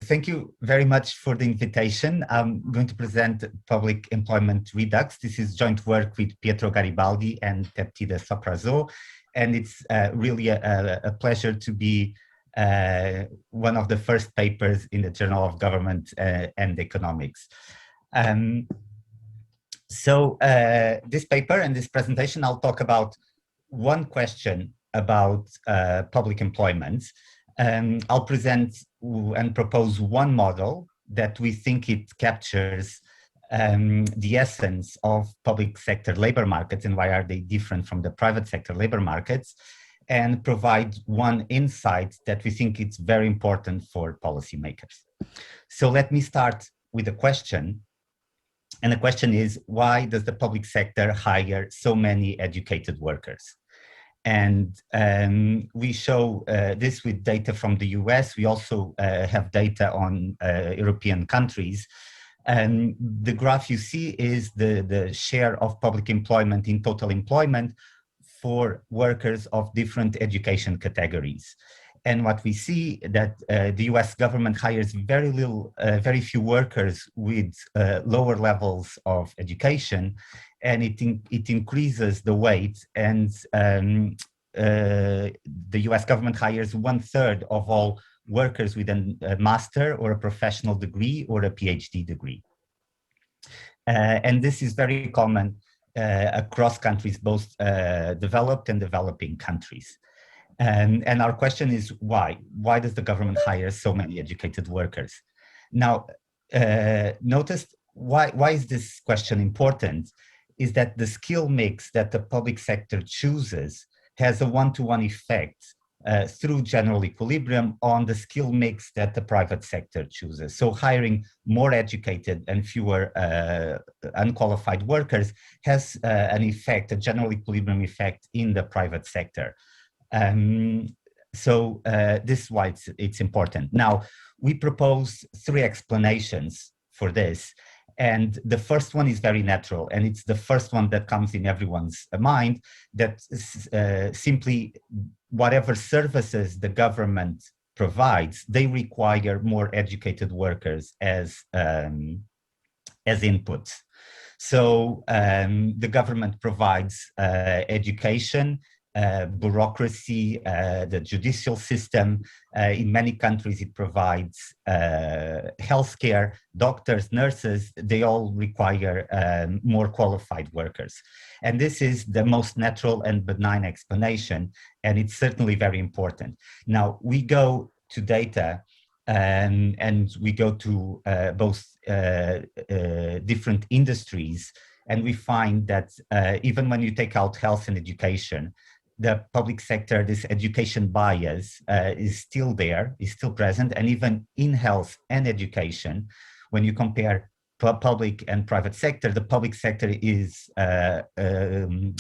thank you very much for the invitation. I'm going to present Public Employment Redux. This is joint work with Pietro Garibaldi and Teptida Soprazo, and it's really a pleasure to be one of the first papers in the Journal of Government and Economics. This paper and this presentation, I'll talk about one question about public employment. I'll present and propose one model that we think it captures the essence of public sector labor markets and why are they different from the private sector labor markets, and provide one insight that we think it's very important for policymakers. So let me start with a question. And the question is, why does the public sector hire so many educated workers? And we show this with data from the US. We also have data on European countries. And the graph you see is the share of public employment in total employment for workers of different education categories. And what we see that the US government hires very few workers with lower levels of education, and it increases the weight, and the US government hires 1/3 of all workers with a master or a professional degree or a PhD degree. And this is very common across countries, both developed and developing countries. And our question is why? Why does the government hire so many educated workers? Now, notice why is this question important? Is that the skill mix that the public sector chooses has a one-to-one effect through general equilibrium on the skill mix that the private sector chooses. So hiring more educated and fewer unqualified workers has an effect, a general equilibrium effect in the private sector. This is why it's important. Now, we propose 3 explanations for this. And the first one is very natural, and it's the first one that comes in everyone's mind, that simply whatever services the government provides, they require more educated workers as inputs. So the government provides education, bureaucracy, the judicial system. In many countries, it provides healthcare, doctors, nurses. They all require more qualified workers. And this is the most natural and benign explanation, and it's certainly very important. Now, we go to data and we go to both different industries, and we find that even when you take out health and education, the public sector, this education bias is still there, is still present. And even in health and education, when you compare public and private sector, the public sector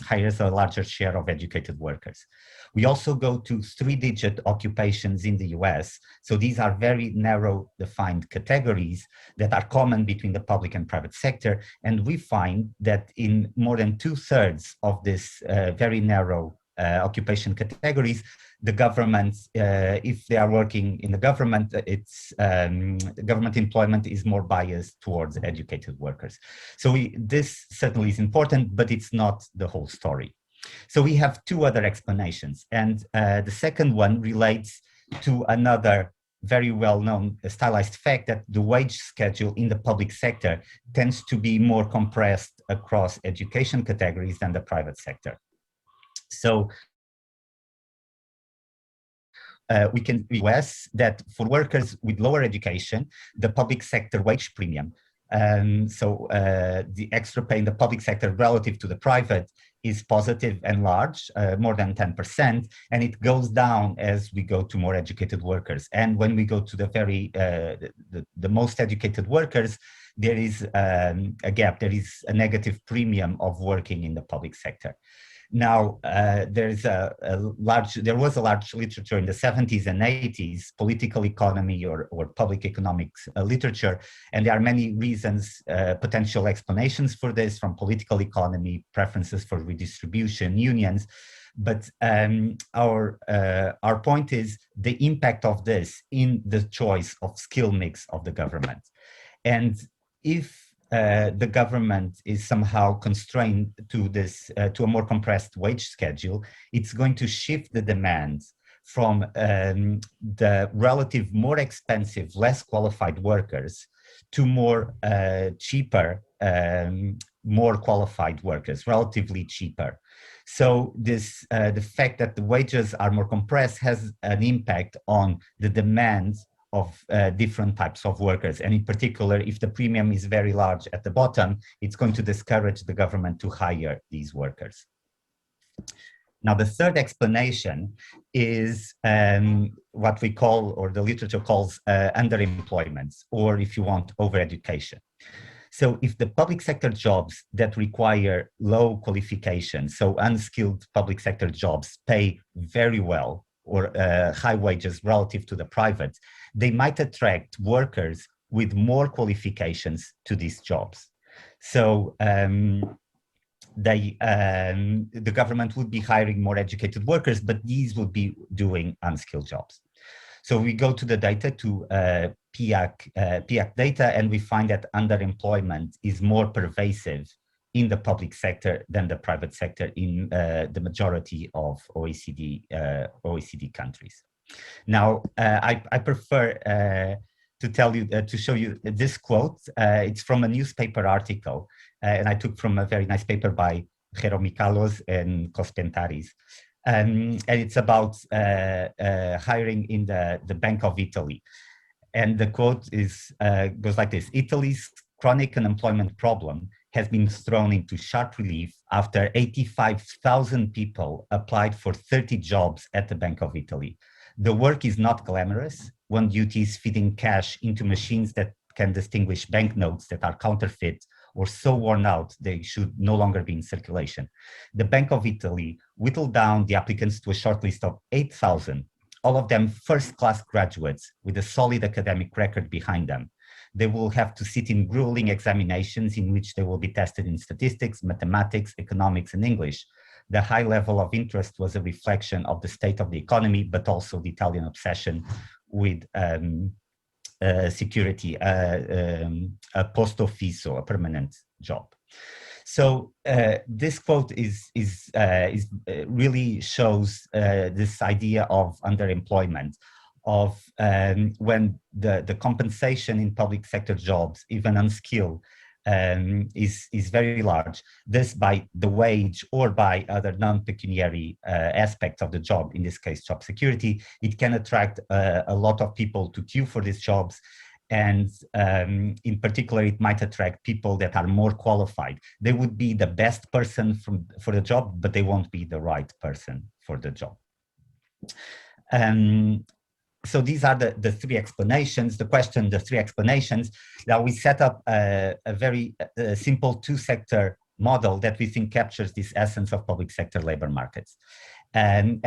hires a larger share of educated workers. We also go to 3-digit occupations in the US. So these are very narrow defined categories that are common between the public and private sector. And we find that in more than 2/3 of this very narrow occupation categories, the government, if they are working in the government, government employment is more biased towards educated workers. So this certainly is important, but it's not the whole story. So we have 2 other explanations, and the second one relates to another very well-known stylized fact that the wage schedule in the public sector tends to be more compressed across education categories than the private sector. So we can US that for workers with lower education, the public sector wage premium, the extra pay in the public sector relative to the private is positive and large, more than 10%, and it goes down as we go to more educated workers. And when we go to the most educated workers, there is a gap, there is a negative premium of working in the public sector. Now, there was a large literature in the 70s and 80s, political economy or public economics literature, and there are many reasons, potential explanations for this, from political economy, preferences for redistribution, unions. But our point is the impact of this in the choice of skill mix of the government. And if the government is somehow constrained to this, to a more compressed wage schedule, it's going to shift the demands from the relative more expensive, less qualified workers to more cheaper, more qualified workers, relatively cheaper. So this, the fact that the wages are more compressed has an impact on the demands of different types of workers. And in particular, if the premium is very large at the bottom, it's going to discourage the government to hire these workers. Now, the third explanation is what we call, or the literature calls, underemployment, or if you want, overeducation. So if the public sector jobs that require low qualifications, so unskilled public sector jobs, pay very well, or high wages relative to the private, they might attract workers with more qualifications to these jobs. So the government would be hiring more educated workers, but these would be doing unskilled jobs. So we go to the data, to PIAC data, and we find that underemployment is more pervasive in the public sector than the private sector in the majority of OECD countries. Now, I prefer to tell you, to show you this quote. It's from a newspaper article, and I took from a very nice paper by Jero Mikalos and Kospentaris. And it's about hiring in the Bank of Italy. And the quote is, goes like this: Italy's chronic unemployment problem has been thrown into sharp relief after 85,000 people applied for 30 jobs at the Bank of Italy. The work is not glamorous. One duty is feeding cash into machines that can distinguish banknotes that are counterfeit or so worn out they should no longer be in circulation. The Bank of Italy whittled down the applicants to a short list of 8,000, all of them first-class graduates with a solid academic record behind them. They will have to sit in grueling examinations in which they will be tested in statistics, mathematics, economics, and English. The high level of interest was a reflection of the state of the economy, but also the Italian obsession with security, a posto fisso, a permanent job. So this quote really shows this idea of underemployment, of when the compensation in public sector jobs, even unskilled, is very large. This by the wage or by other non-pecuniary aspects of the job, in this case, job security. It can attract a lot of people to queue for these jobs. And in particular, it might attract people that are more qualified. They would be the best person for the job, but they won't be the right person for the job. So these are the three explanations, the three explanations. Now we set up a very simple two-sector model that we think captures this essence of public sector labor markets, and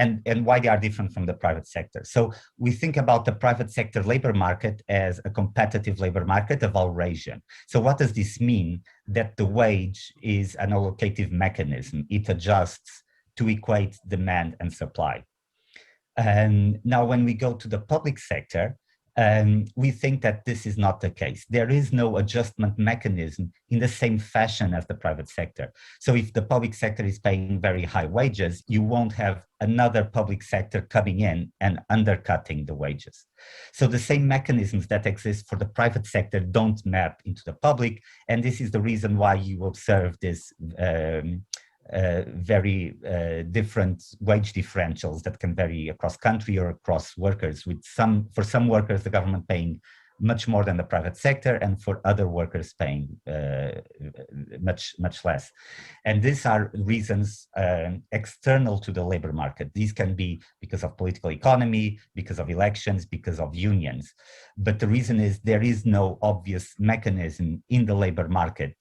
why they are different from the private sector. So we think about the private sector labor market as a competitive labor market of Eurasian. So what does this mean? That the wage is an allocative mechanism. It adjusts to equate demand and supply. Now, when we go to the public sector, we think that this is not the case. There is no adjustment mechanism in the same fashion as the private sector. So if the public sector is paying very high wages, you won't have another public sector coming in and undercutting the wages. So the same mechanisms that exist for the private sector don't map into the public. And this is the reason why you observe this very different wage differentials that can vary across country or across workers, with for some workers, the government paying much more than the private sector, and for other workers paying much less. And these are reasons external to the labor market. These can be because of political economy, because of elections, because of unions. But the reason is there is no obvious mechanism in the labor market.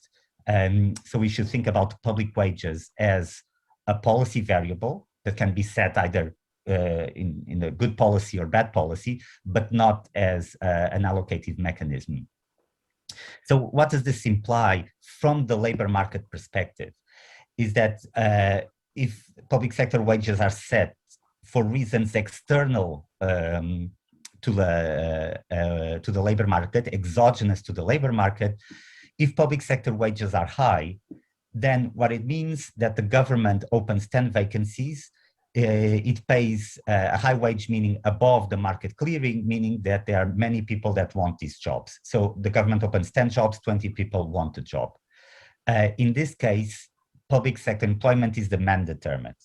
So we should think about public wages as a policy variable that can be set either in a good policy or bad policy, but not as an allocative mechanism. So what does this imply from the labor market perspective? Is that if public sector wages are set for reasons external to the labor market, exogenous to the labor market, if public sector wages are high, then what it means that the government opens 10 vacancies, it pays a high wage, meaning above the market clearing, meaning that there are many people that want these jobs. So the government opens 10 jobs, 20 people want a job. In this case, public sector employment is demand determined.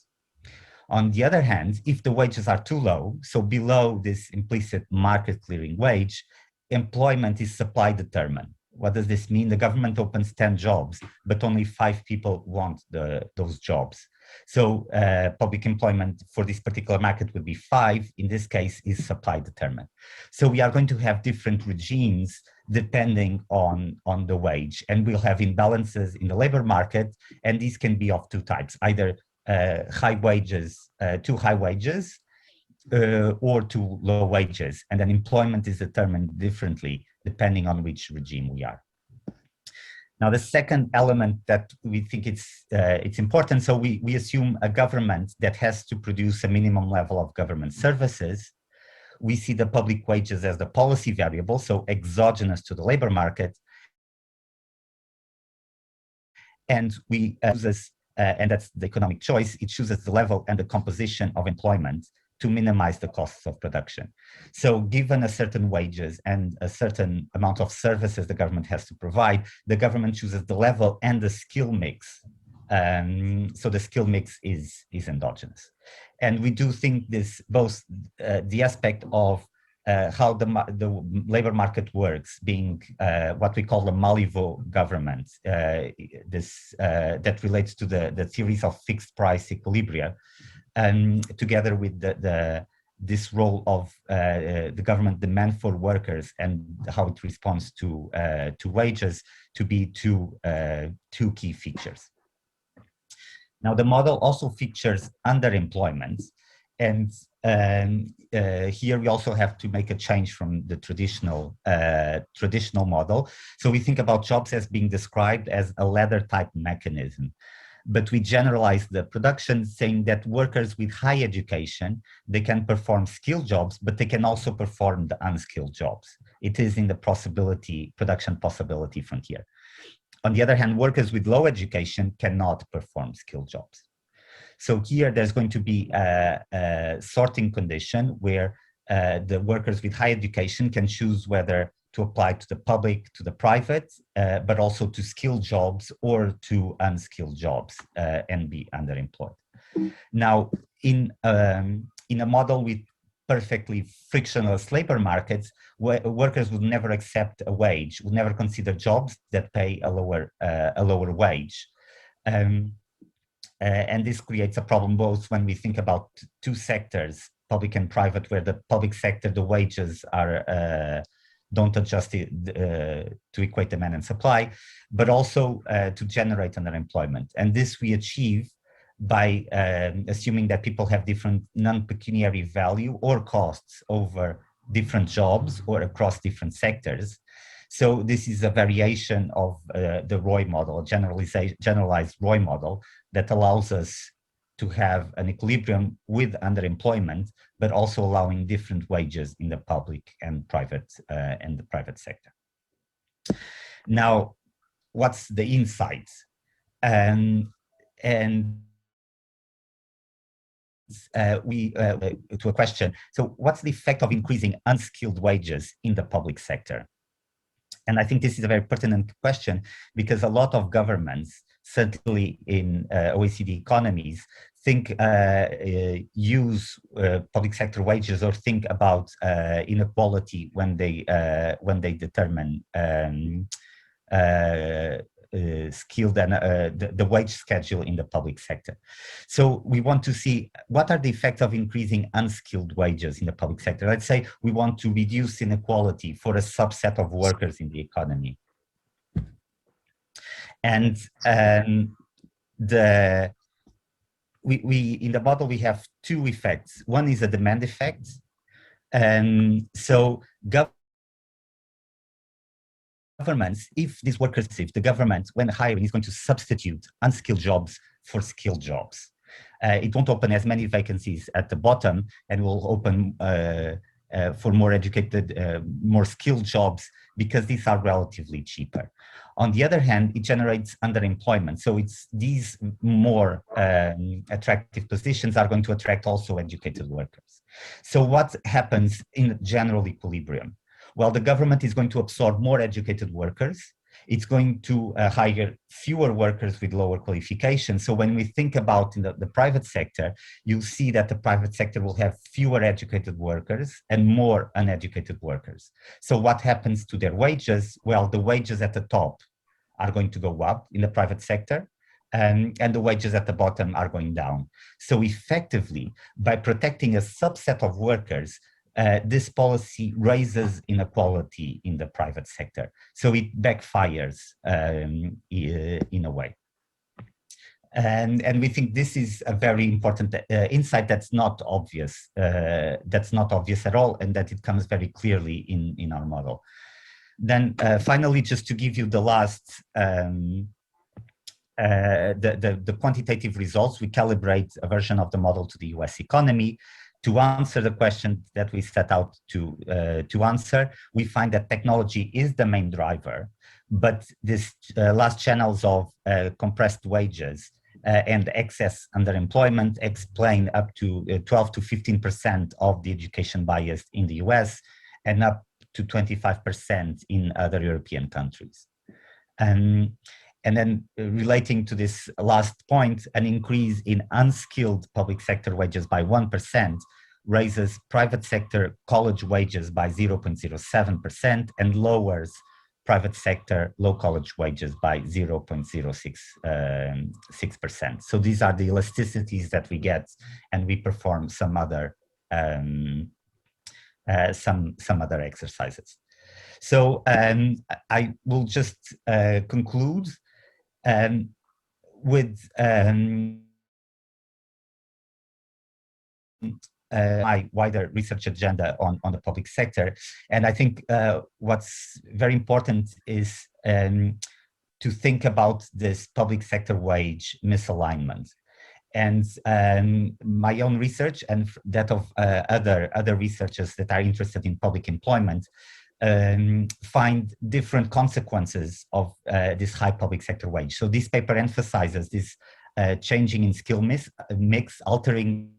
On the other hand, if the wages are too low, so below this implicit market clearing wage, employment is supply determined. What does this mean? The government opens 10 jobs, but only 5 people want those jobs. So public employment for this particular market would be 5. In this case, is supply determined. So we are going to have different regimes depending on the wage. And we'll have imbalances in the labor market. And these can be of two types, either high wages, too high wages, or too low wages. And then employment is determined differently depending on which regime we are. Now, the second element that we think it's important, so we assume a government that has to produce a minimum level of government services. We see the public wages as the policy variable, so exogenous to the labor market. And we chooses, and that's the economic choice, it chooses the level and the composition of employment to minimize the costs of production. So given a certain wages and a certain amount of services the government has to provide, the government chooses the level and the skill mix. So the skill mix is endogenous. And we do think this both the aspect of how the labor market works, being what we call the Malivo government, that relates to the theories of fixed price equilibria, together with this role of the government demand for workers and how it responds to wages, to be two key features. Now, the model also features underemployment, and here we also have to make a change from the traditional model. So we think about jobs as being described as a ladder type mechanism. But we generalize the production, saying that workers with high education, they can perform skilled jobs, but they can also perform the unskilled jobs. It is in the production possibility frontier. On the other hand, workers with low education cannot perform skilled jobs. So here there's going to be a sorting condition where the workers with high education can choose whether to apply to the public, to the private, but also to skilled jobs or to unskilled jobs and be underemployed. Now, in a model with perfectly frictionless labor markets, workers would never accept a wage, would never consider jobs that pay a lower wage. And this creates a problem both when we think about two sectors, public and private, where the public sector, the wages are don't adjust it, to equate demand and supply, but also to generate underemployment. And this we achieve by assuming that people have different non-pecuniary value or costs over different jobs or across different sectors. So this is a variation of the Roy model, a generalized Roy model that allows us to have an equilibrium with underemployment, but also allowing different wages in the public and private sector. Now, what's the insight? To a question. So what's the effect of increasing unskilled wages in the public sector? And I think this is a very pertinent question because a lot of governments, certainly in OECD economies, think use public sector wages or think about inequality when they determine skilled and the wage schedule in the public sector. So we want to see what are the effects of increasing unskilled wages in the public sector. Let's say we want to reduce inequality for a subset of workers in the economy. And in the model, we have two effects. One is a demand effect. So governments, if these workers, if the government, when hiring, is going to substitute unskilled jobs for skilled jobs. It won't open as many vacancies at the bottom, and will open for more educated, more skilled jobs, because these are relatively cheaper. On the other hand, it generates underemployment. So it's these more attractive positions are going to attract also educated workers. So what happens in general equilibrium? Well, the government is going to absorb more educated workers. It's going to hire fewer workers with lower qualifications. So when we think about in the private sector, you'll see that the private sector will have fewer educated workers and more uneducated workers. So what happens to their wages? Well, the wages at the top are going to go up in the private sector, and the wages at the bottom are going down. So effectively, by protecting a subset of workers, this policy raises inequality in the private sector. So it backfires in a way. And we think this is a very important insight that's not obvious. That's not obvious at all, and that it comes very clearly in our model. Then finally, just to give you the last, the quantitative results, we calibrate a version of the model to the US economy. To answer the question that we set out to answer, we find that technology is the main driver, but this last channels of compressed wages and excess underemployment explain up to 12 to 15% of the education bias in the US, and up to 25% in other European countries. And then relating to this last point, an increase in unskilled public sector wages by 1% raises private sector college wages by 0.07% and lowers private sector low college wages by 0.06%. So these are the elasticities that we get, and we perform some other other exercises. So I will just conclude with my wider research agenda on the public sector. And I think what's very important is to think about this public sector wage misalignment. And my own research and that of other researchers that are interested in public employment find different consequences of this high public sector wage. So this paper emphasizes this changing in skill mix, altering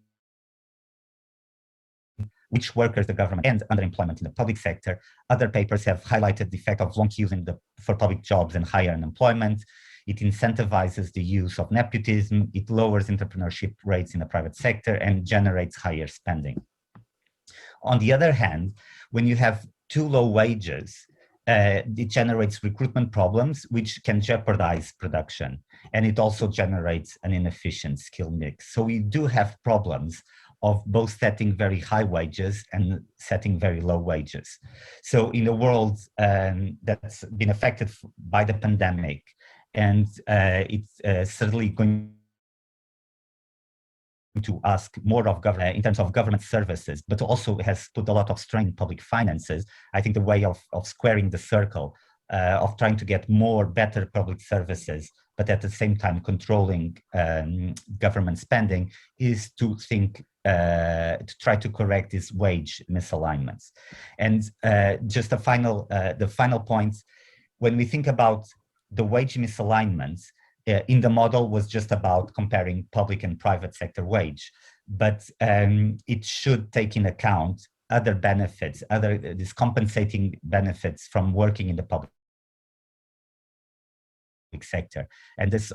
which workers the government and underemployment in the public sector. Other papers have highlighted the effect of long queues for public jobs and higher unemployment. It incentivizes the use of nepotism, it lowers entrepreneurship rates in the private sector, and generates higher spending. On the other hand, when you have too low wages, it generates recruitment problems, which can jeopardize production. And it also generates an inefficient skill mix. So we do have problems of both setting very high wages and setting very low wages. So in a world that's been affected by the pandemic, and it's certainly going to ask more of government in terms of government services, but also has put a lot of strain in public finances. I think the way of squaring the circle, of trying to get better public services, but at the same time controlling government spending, is to think, to try to correct these wage misalignments. And just the final point, when we think about the wage misalignments, in the model was just about comparing public and private sector wage, but it should take in account other benefits, these compensating benefits from working in the public sector. And this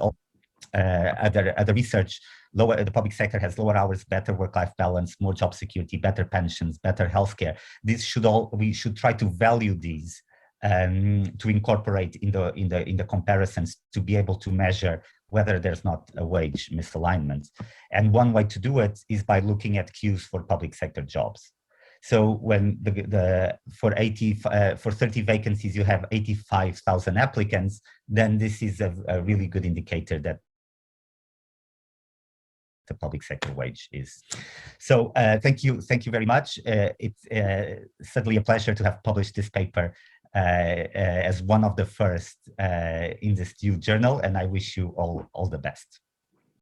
other research, the public sector has lower hours, better work-life balance, more job security, better pensions, better healthcare. We should try to value these to incorporate in the comparisons, to be able to measure whether there's not a wage misalignment. And one way to do it is by looking at queues for public sector jobs. So when for 30 vacancies you have 85,000 applicants, then this is a really good indicator that the public sector wage is. So thank you very much. It's certainly a pleasure to have published this paper as one of the first in this new journal, and I wish you all the best.